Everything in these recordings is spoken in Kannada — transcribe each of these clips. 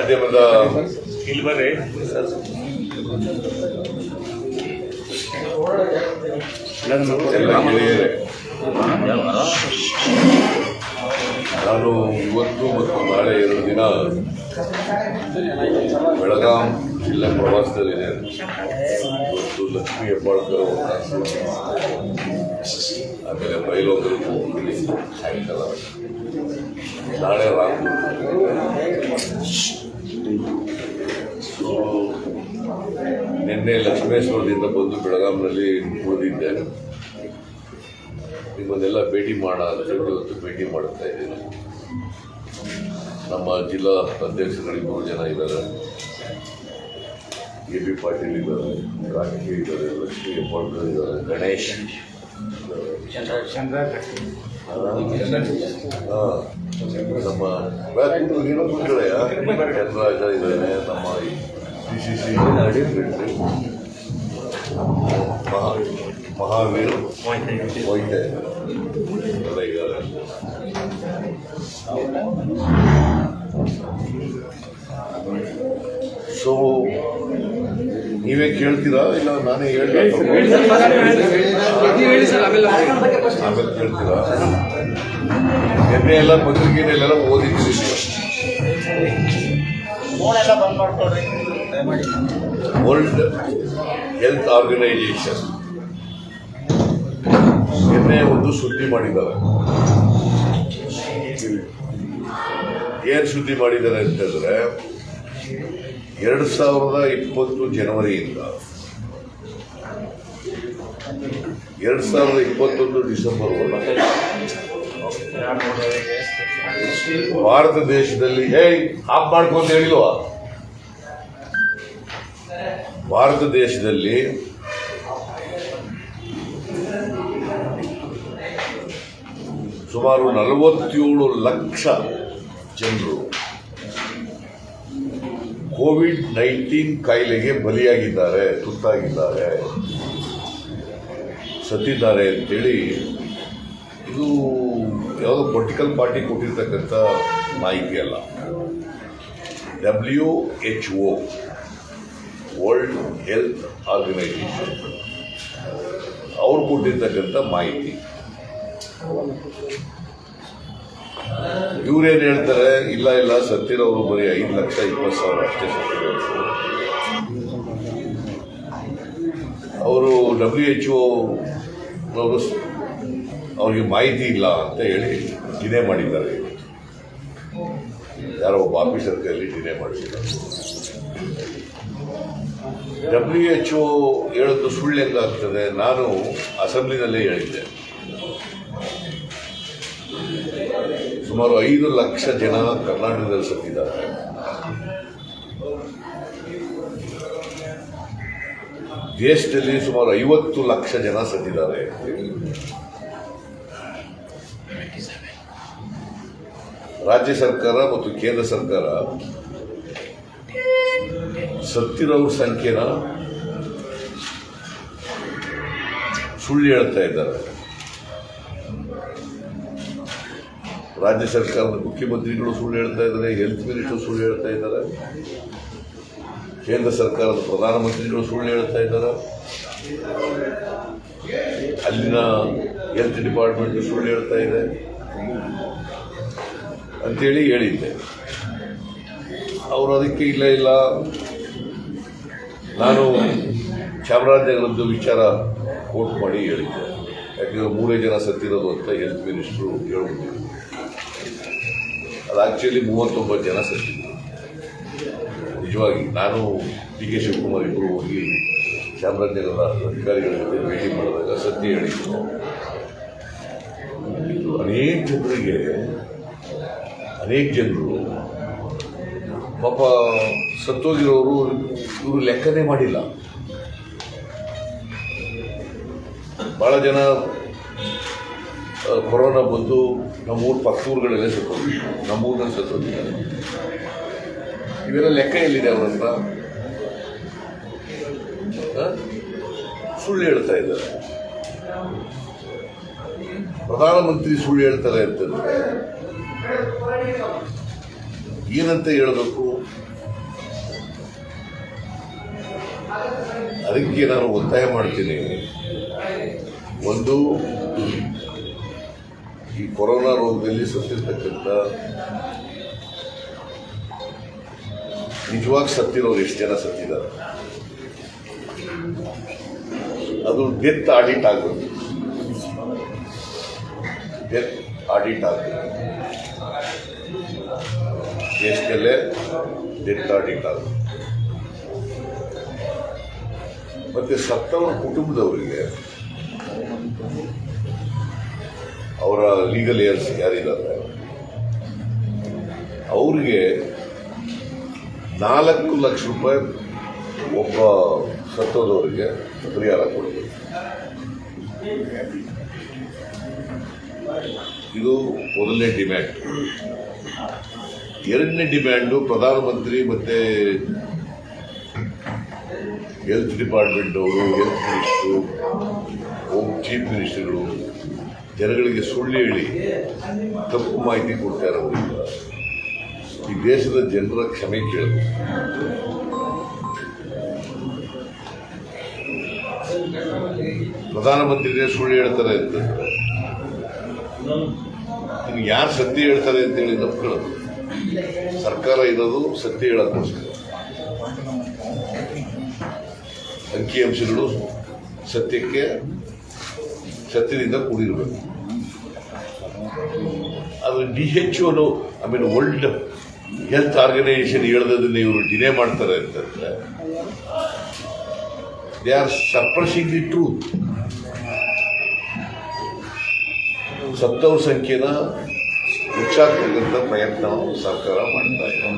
ಮಾಧ್ಯಮದ ಇಲ್ಲಿ ಬರ್ರಿ. ಎಲ್ಲ ಗೆಳೆಯರೇ, ನಾನು ಇವತ್ತು ಮತ್ತು ನಾಳೆ 2 ದಿನ ಬೆಳಗಾಂ ಜಿಲ್ಲೆ ಪ್ರವಾಸದಲ್ಲಿದೆ. ಇವತ್ತು ಲಕ್ಷ್ಮೀ ಹೆಬ್ಬಾಳ್ಕರ್ ಆಮೇಲೆ ಬೈಲೊಂಗರಿಗೆ ಹೋಗ್ತೀನಿ ಸಾಯಂಕಾಲ. ನಾಳೆ ನಿನ್ನೆ ಲಕ್ಷ್ಮೇಶ್ವರದಿಂದ ಬಂದು ಬೆಳಗಾಂನಲ್ಲಿ ಉಳಿದಿದ್ದೆ. ನಿಮ್ಮನ್ನೆಲ್ಲ ಭೇಟಿ ಮಾಡೋಣ ಅಂತೇಳಿ ಇವತ್ತು ಭೇಟಿ ಮಾಡ್ತಾ ಇದ್ದೀನಿ. ನಮ್ಮ ಜಿಲ್ಲಾ ಅಧ್ಯಕ್ಷರು 3 ಜನ ಇದ್ದಾರೆ. AB ಪಾಟೀಲ್ ಇದ್ದಾರೆ, ರಾಜಕೀಯ ಇದ್ದಾರೆ, ಲಕ್ಷ್ಮೀ ಹೆಬ್ಬಾಳ್ಕರ್ ಇದ್ದಾರೆ, ಗಣೇಶ್ ನಮ್ಮ ಚಂದ್ರರಾಜ ಇದ್ದಾನೆ, ನಮ್ಮ PCC ಸೆಕ್ರೆಟರಿ ಮಹಾವೀರ್ ಮೊಯ್ತೆ ಎಲ್ಲ ಇದ್ದಾರೆ. ಸೊ ನೀವೇ ಕೇಳ್ತೀರಾ ಇಲ್ಲ ನಾನೇ ಆಮೇಲೆ ಕೇಳ್ತೀರಾ? ನಿನ್ನೆ ಎಲ್ಲ ಪತ್ರಿಕೆಯಲ್ಲೆಲ್ಲ ಓದಿದ್ದೀರಿ ವರ್ಲ್ಡ್ ಹೆಲ್ತ್ ಆರ್ಗನೈಜೇಷನ್ ನಿನ್ನೆ ಒಂದು ಸುದ್ದಿ ಮಾಡಿದ್ದಾರೆ. ಏನ್ ಸುದ್ದಿ ಮಾಡಿದ್ದಾರೆ ಅಂತಂದ್ರೆ 2020 ಜನವರಿಯಿಂದ 2021 ಡಿಸೆಂಬರ್ವರೆಗೆ ಭಾರತ ದೇಶದಲ್ಲಿ ಆಫ್ ಮಾಡ್ಕೊಂತ ಹೇಳಿಲ್ವಾ? ಭಾರತ ದೇಶದಲ್ಲಿ ಸುಮಾರು 47 ಲಕ್ಷ ಜನರು ಕೋವಿಡ್-19 ಕಾಯಿಲೆಗೆ ಬಲಿಯಾಗಿದ್ದಾರೆ, ತುತ್ತಾಗಿದ್ದಾರೆ, ಸತ್ತಿದ್ದಾರೆ ಅಂತೇಳಿ ಇದು ಯಾವುದೋ ಪೊಲಿಟಿಕಲ್ ಪಾರ್ಟಿ ಕೊಟ್ಟಿರ್ತಕ್ಕಂಥ ಮಾಹಿತಿ ಅಲ್ಲ. WHO ವರ್ಲ್ಡ್ ಹೆಲ್ತ್ ಆರ್ಗನೈಜೇಷನ್ ಅವ್ರು ಕೊಟ್ಟಿರ್ತಕ್ಕಂಥ ಮಾಹಿತಿ. ಇವ್ರೇನು ಹೇಳ್ತಾರೆ, ಇಲ್ಲ ಸತ್ತಿರೋರು ಬರೀ 5,20,000 ಅಷ್ಟೇ ಸತ್ತಿರೋರು. ಅವರು WHO ಅವರು ಅವ್ರಿಗೆ ಮಾಹಿತಿ ಇಲ್ಲ ಅಂತ ಹೇಳಿ ಡಿನೇ ಮಾಡಿದ್ದಾರೆ. ಯಾರೋ ಒಬ್ಬ ಆಫೀಸರ್ ಕೈಯಲ್ಲಿ ಡಿನೇ ಮಾಡಿದ್ದಾರೆ. WHO ಹೇಳೋದು ಸುಳ್ಳು ಹೆಂಗಾಗ್ತದೆ? ನಾನು ಅಸೆಂಬ್ಲಿನಲ್ಲೇ ಹೇಳಿದ್ದೆ, ಸುಮಾರು 5 ಲಕ್ಷ ಜನ ಕರ್ನಾಟಕದಲ್ಲಿ ಸತ್ತಿದ್ದಾರೆ. ದೇಶದಲ್ಲಿ ಸುಮಾರು 50 ಲಕ್ಷ ಜನ ಸತ್ತಿದ್ದಾರೆ. ರಾಜ್ಯ ಸರ್ಕಾರ ಮತ್ತು ಕೇಂದ್ರ ಸರ್ಕಾರ ಸತ್ತಿರೋರ ಸಂಖ್ಯೆನ ಸುಳ್ಳು ಹೇಳ್ತಾ ಇದ್ದಾರೆ. ರಾಜ್ಯ ಸರ್ಕಾರದ ಮುಖ್ಯಮಂತ್ರಿಗಳು ಸುಳ್ಳು ಹೇಳ್ತಾ ಇದ್ದಾರೆ, ಹೆಲ್ತ್ ಮಿನಿಸ್ಟರ್ ಸುಳ್ಳು ಹೇಳ್ತಾ ಇದ್ದಾರೆ, ಕೇಂದ್ರ ಸರ್ಕಾರದ ಪ್ರಧಾನಮಂತ್ರಿಗಳು ಸುಳ್ಳು ಹೇಳ್ತಾ ಇದ್ದಾರೆ, ಅಲ್ಲಿನ ಹೆಲ್ತ್ ಡಿಪಾರ್ಟ್ಮೆಂಟ್ ಸುಳ್ಳು ಹೇಳ್ತಾ ಇದೆ ಅಂತೇಳಿ ಹೇಳಿದ್ದೆ. ಅವರು ಅದಕ್ಕೆ ಇಲ್ಲ ನಾನು ಚಾಮರಾಜನಗರದ್ದು ವಿಚಾರ ಕೋಟ್ ಮಾಡಿ ಹೇಳಿದ್ದೆ. ಯಾಕೆಂದರೆ 3 ಜನ ಸತ್ತಿರೋದು ಅಂತ ಹೆಲ್ತ್ ಮಿನಿಸ್ಟ್ರು ಹೇಳ್ಬಿಟ್ಟಿದ್ರು. ಅದು ಆ್ಯಕ್ಚುಲಿ 39 ಜನ ಸತ್ತಿದ್ರು. ನಿಜವಾಗಿ ನಾನು DK ಶಿವಕುಮಾರ್ ಇಬ್ಬರು ಹೋಗಿ ಚಾಮರಾಜನಗರದ ಅಧಿಕಾರಿಗಳ ಜೊತೆ ಭೇಟಿ ಮಾಡಿದಾಗ ಸತ್ಯ ಹೇಳಿದ್ರು. ಅನೇಕ ಜನರು ಪಾಪ ಸತ್ತೋಗಿರೋರು ಇವರು ಲೆಕ್ಕನೇ ಮಾಡಿಲ್ಲ. ಭಾಳ ಜನ ಕೊರೋನಾ ಬಂದು ನಮ್ಮೂರು ಪಕ್ಕೂರುಗಳಲ್ಲೇ ಸತ್ತೋಗಿದ್ದಾರೆ, ನಮ್ಮೂರಿನಲ್ಲಿ ಸತ್ತೋಗಿದ್ದಾರೆ. ಇವೆಲ್ಲ ಲೆಕ್ಕ ಎಲ್ಲಿದೆ ಅವ್ರ ಹತ್ರ? ಸುಳ್ಳು ಹೇಳ್ತಾ ಇದ್ದಾರೆ. ಪ್ರಧಾನಮಂತ್ರಿ ಸುಳ್ಳು ಹೇಳ್ತಾರೆ ಅಂತಂದ್ರೆ ಏನಂತ ಹೇಳಬೇಕು? ಅದಕ್ಕೆ ನಾನು ಒತ್ತಾಯ ಮಾಡ್ತೀನಿ. ಒಂದು, ಈ ಕೊರೋನಾ ರೋಗದಲ್ಲಿ ಸತ್ತಿರ್ತಕ್ಕಂಥ ನಿಜವಾಗಿ ಸತ್ತಿರೋರು ಎಷ್ಟು ಜನ ಸತ್ತಿದ್ದಾರೆ, ಅದು ಡೆತ್ ಆಡಿಟ್ ಆಗಬೇಕು. ಡೆತ್ ಆಡಿಟ್ ಆಗಬೇಕು, ದೇಶದಲ್ಲೇ ಡೆತ್ ಆಡಿಟ್ ಆಗಬೇಕು. ಮತ್ತೆ ಸತ್ತವರ ಕುಟುಂಬದವರಿಗೆ ಅವರ ಲೀಗಲ್ ಏರ್ಸ್ ಯಾರಿದ್ದಾರೆ ಅವ್ರಿಗೆ 4 ಲಕ್ಷ ರೂಪಾಯಿ ಒಬ್ಬ ಸತ್ತೋದವರಿಗೆ ಪರಿಹಾರ ಕೊಡಬೇಕು. ಇದು ಮೊದಲನೇ ಡಿಮ್ಯಾಂಡ್. ಎರಡನೇ ಡಿಮ್ಯಾಂಡು ಪ್ರಧಾನಮಂತ್ರಿ ಮತ್ತೆ ಹೆಲ್ತ್ ಡಿಪಾರ್ಟ್ಮೆಂಟ್ ಅವರು, ಹೆಲ್ತ್ ಮಿನಿಸ್ಟ್ರು, ಚೀಫ್ ಮಿನಿಸ್ಟರ್ಗಳು ಜನಗಳಿಗೆ ಸುಳ್ಳು ಹೇಳಿ ತಪ್ಪು ಮಾಹಿತಿ ಕೊಡ್ತಾ ಇರೋದ್ರಿಂದ ಈ ದೇಶದ ಜನರ ಕ್ಷಮೆ ಕೇಳಬೇಕು. ಪ್ರಧಾನಮಂತ್ರಿಗಳೇ ಸುಳ್ಳು ಹೇಳ್ತಾರೆ ಅಂತಂದ್ರೆ ಇನ್ನು ಯಾರು ಸತ್ಯ ಹೇಳ್ತಾರೆ ಅಂತೇಳಿ ನಂಬ್ಕೊಳ್ಳೋದು. ಸರ್ಕಾರ ಇರೋದು ಸತ್ಯ ಹೇಳೋಕ್ಕೋಸ್ಕರ. ಅಂಕಿಅಂಶಗಳು ಸತ್ಯದಿಂದ ಕೂಡಿರಬೇಕು. ಅದು WHO ವರ್ಲ್ಡ್ ಹೆಲ್ತ್ ಆರ್ಗನೈಸೇಷನ್ ಹೇಳೋದನ್ನ ಇವರು ಡಿನೇ ಮಾಡ್ತಾರೆ ಅಂತಂದ್ರೆ they are suppressing the truth. ಸತ್ತವ್ರ ಸಂಖ್ಯೆನ ಹೆಚ್ಚಾಗ್ತಕ್ಕಂಥ ಪ್ರಯತ್ನ ಸರ್ಕಾರ ಮಾಡ್ತಾ ಇದೆ.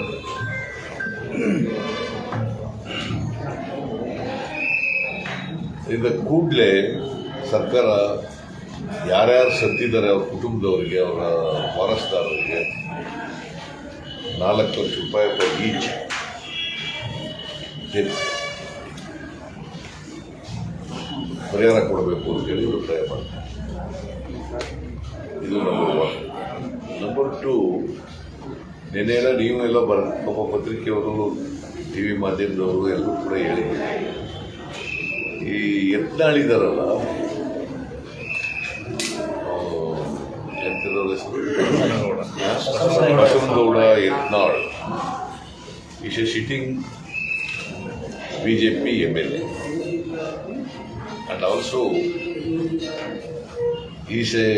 ಇದರ ಕೂಡಲೇ ಸರ್ಕಾರ ಯಾರ್ಯಾರು ಸತ್ತಿದ್ದಾರೆ ಅವ್ರ ಕುಟುಂಬದವರಿಗೆ, ಅವರ ವಾರಸ್ದಾರರಿಗೆ 4 ಲಕ್ಷ ರೂಪಾಯಿ ಈಚ್ ಪರಿಹಾರ ಕೊಡಬೇಕು ಅಂತೇಳಿ ಒತ್ತಾಯ ಮಾಡ್ತಾರೆ. ಇದು ನಂಬರ್ 1. ನಂಬರ್ 2, ನೆನೆಲ್ಲ ನೀವು ಎಲ್ಲ ಒಬ್ಬ ಪತ್ರಿಕೆಯವರು, TV ಮಾಧ್ಯಮದವರು ಎಲ್ಲರೂ ಕೂಡ ಹೇಳಿದ್ದೀರಿ. ಈ ಯತ್ನಾಳಿದಾರಲ್ಲ, Basanagouda Yatnal is a sitting BJP MLA and also is a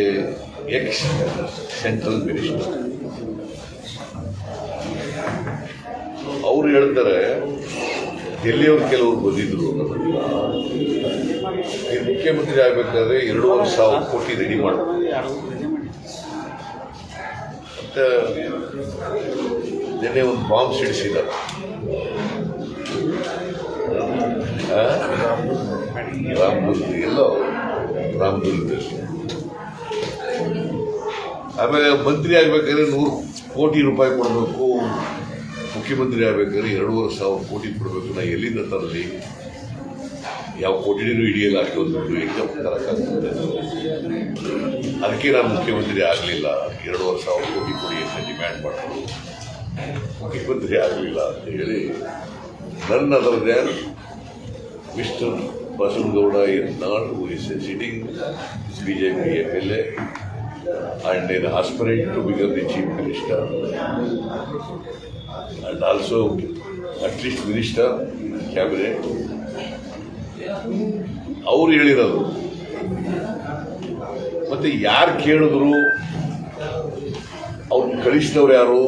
ex-central minister. ಅವರು ಹೇಳ್ತಾರೆ, ಡೆಲ್ಲಿಯವರು ಕೆಲವರು ಬಂದಿದ್ರು, ಮುಖ್ಯಮಂತ್ರಿ ಆಗಬೇಕಾದ್ರೆ 2,500 ಕೋಟಿ ರೆಡಿ ಮಾಡಬೇಕು. ಮತ್ತೆ ನಿನ್ನೆ ಒಂದು ಬಾಂಬ್ ಸಿಡಿಸಿದ್ದಾರೆ ರಾಮದುರ್ಗದಲ್ಲಿ. ಆಮೇಲೆ ಮಂತ್ರಿ ಆಗ್ಬೇಕಾದ್ರೆ 100 ಕೋಟಿ ರೂಪಾಯಿ ಕೊಡಬೇಕು, ಮುಖ್ಯಮಂತ್ರಿ ಆಗ್ಬೇಕಾದ್ರೆ 2,500 ಕೋಟಿ ಕೊಡಬೇಕು. ನಾ ಎಲ್ಲಿಂದ ತರಲಿ? ಯಾವ ಕೋಟಿನೂ ಹಿಡಿಯಲ್ಲ ಅಷ್ಟೊಂದು ದುಡ್ಡು, ಎಕ್ಸಾಮ್ ತರಕ್ಕಾಗ್ತದೆ. ಅದಕ್ಕೆ ನಾನು ಮುಖ್ಯಮಂತ್ರಿ ಆಗಲಿಲ್ಲ, 2,500 ಕೋಟಿ ಕೊಡಿ ಅಂತ ಡಿಮ್ಯಾಂಡ್ ಮಾಡೋದು. ಮುಖ್ಯಮಂತ್ರಿ ಆಗಲಿಲ್ಲ ಅಂತ ಹೇಳಿ ನನ್ನ ಅದರದೇ mister Basavanagouda Yatnal, who is a sitting BJP MLA and an aspirant to become the chief minister and also at least minister cabinet. ಅವರು ಹೇಳಿರೋದು. ಮತ್ತೆ ಯಾರು ಕೇಳಿದ್ರು ಅವ್ರು ಕಳಿಸಿದವ್ರು ಯಾರು?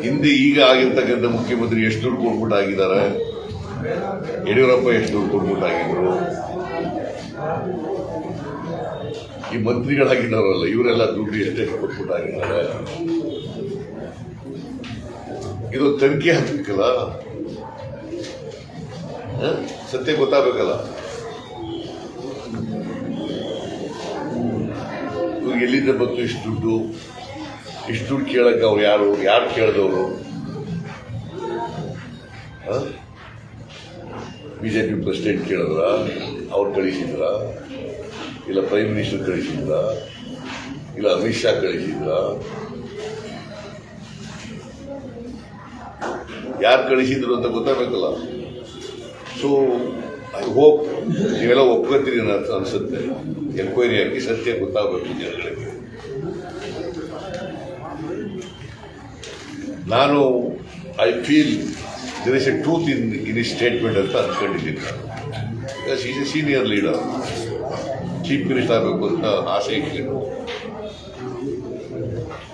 ಹಿಂದೆ ಈಗ ಆಗಿರ್ತಕ್ಕಂಥ ಮುಖ್ಯಮಂತ್ರಿ ಎಷ್ಟು ದುಡ್ಡು ಕೊಟ್ಬಿಟ್ಟು ಆಗಿದ್ದಾರೆ? ಯಡಿಯೂರಪ್ಪ ಎಷ್ಟು ದುಡ್ಡು ಕೊಟ್ಬಿಟ್ಟು ಆಗಿದ್ರು? ಈ ಮಂತ್ರಿಗಳಾಗಿದ್ದಾರಲ್ಲ ಇವರೆಲ್ಲ ದುಡ್ಡು ಎಷ್ಟೆಷ್ಟು ಕೊಟ್ಬಿಟ್ಟು ಆಗಿದ್ದಾರೆ? ಇದು ತನಿಖೆ ಹಾಕಬೇಕಲ್ಲ, ಸತ್ಯ ಗೊತ್ತಾಗಬೇಕಲ್ಲ. ಇವಾಗ ಎಲ್ಲಿಂದ ಬಂತು ಇಷ್ಟು ದುಡ್ಡು ಕೇಳಕ್ಕೆ? ಅವ್ರು ಯಾರು ಕೇಳಿದವರು? BJP ಪ್ರೆಸಿಡೆಂಟ್ ಕೇಳಿದ್ರ? ಅವ್ರು ಕಳಿಸಿದ್ರ? ಇಲ್ಲ ಪ್ರೈಮ್ ಮಿನಿಸ್ಟರ್ ಕಳಿಸಿದ್ರ? ಇಲ್ಲ ಅಮಿತ್ ಶಾ ಕಳಿಸಿದ್ರ? ಯಾರು ಕಳಿಸಿದ್ರು ಅಂತ ಗೊತ್ತಾಗಬೇಕಲ್ಲ. ಸೊ ಐ ಹೋಪ್ ನೀವೆಲ್ಲ ಒಪ್ಕೋತೀರಿ ಅನ್ಸುತ್ತೆ. ಎನ್ಕ್ವೈರಿ ಹಾಕಿ ಸತ್ಯ ಗೊತ್ತಾಗಬೇಕು ಜನಗಳಿಗೆ. ನಾನು I feel there is a truth in his statement ಅಂತ ಅಂದ್ಕೊಂಡಿದ್ದೀನಿ. Because is a senior leader, chief minister ಆಗಬೇಕು ಅಂತ ಆಸೆ ಇಟ್ಟಿದ್ದು.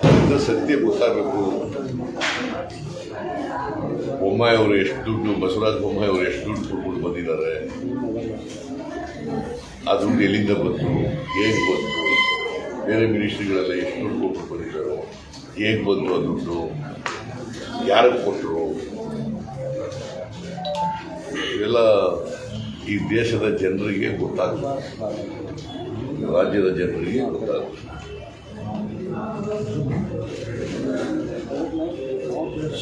ಅದರಿಂದ ಸತ್ಯ ಗೊತ್ತಾಗಬೇಕು. ಬೊಮ್ಮಾಯಿ ಅವರು ಎಷ್ಟು ದುಡ್ಡು, ಬಸವರಾಜ ಬೊಮ್ಮಾಯಿ ಅವರು ಎಷ್ಟು ದುಡ್ಡು ಕೊಟ್ಕೊಂಡು ಬಂದಿದ್ದಾರೆ, ಆ ದುಡ್ಡು ಎಲ್ಲಿಂದ ಬಂತು, ಹೇಗೆ ಬಂತು, ಬೇರೆ ಮಿನಿಸ್ಟ್ರಿಗಳೆಲ್ಲ ಎಷ್ಟು ದುಡ್ಡು ಕೊಟ್ಟು ಬಂದಿದ್ದಾರೆ, ಹೇಗೆ ಬಂತು ಆ ದುಡ್ಡು, ಯಾರಿಗೆ ಕೊಟ್ಟರು, ಇವೆಲ್ಲ ಈ ದೇಶದ ಜನರಿಗೆ ಗೊತ್ತಾಗಬೇಕು, ರಾಜ್ಯದ ಜನರಿಗೆ ಗೊತ್ತಾಗಬೇಕು.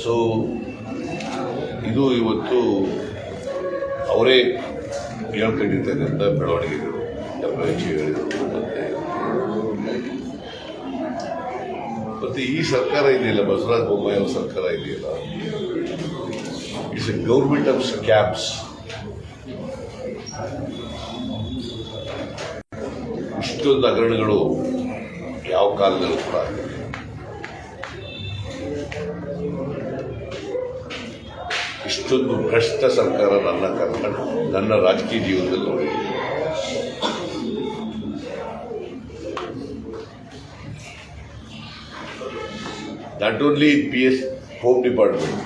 ಸೊ ಇದು ಇವತ್ತು ಅವರೇ ಹೇಳ್ಕೊಂಡಿರ್ತಕ್ಕಂಥ ಬೆಳವಣಿಗೆಗಳು. ಹೇಳಿದರು ಮತ್ತೆ ಈ ಸರ್ಕಾರ ಇದೆಯಲ್ಲ, ಬಸವರಾಜ ಬೊಮ್ಮಾಯಿ ಅವರ ಸರ್ಕಾರ ಇದೆಯಲ್ಲ, it's A government of scams. ಇಷ್ಟೊಂದು ಹಗರಣಗಳು ಯಾವ ಕಾಲದಲ್ಲೂ ಕೂಡ ಆಗಿಲ್ಲ. ಇಷ್ಟೊಂದು ಭ್ರಷ್ಟ ಸರ್ಕಾರ ನನ್ನ ರಾಜಕೀಯ ಜೀವನದಲ್ಲಿ ನೋಡಿದೆ. Not only in PS Home Department,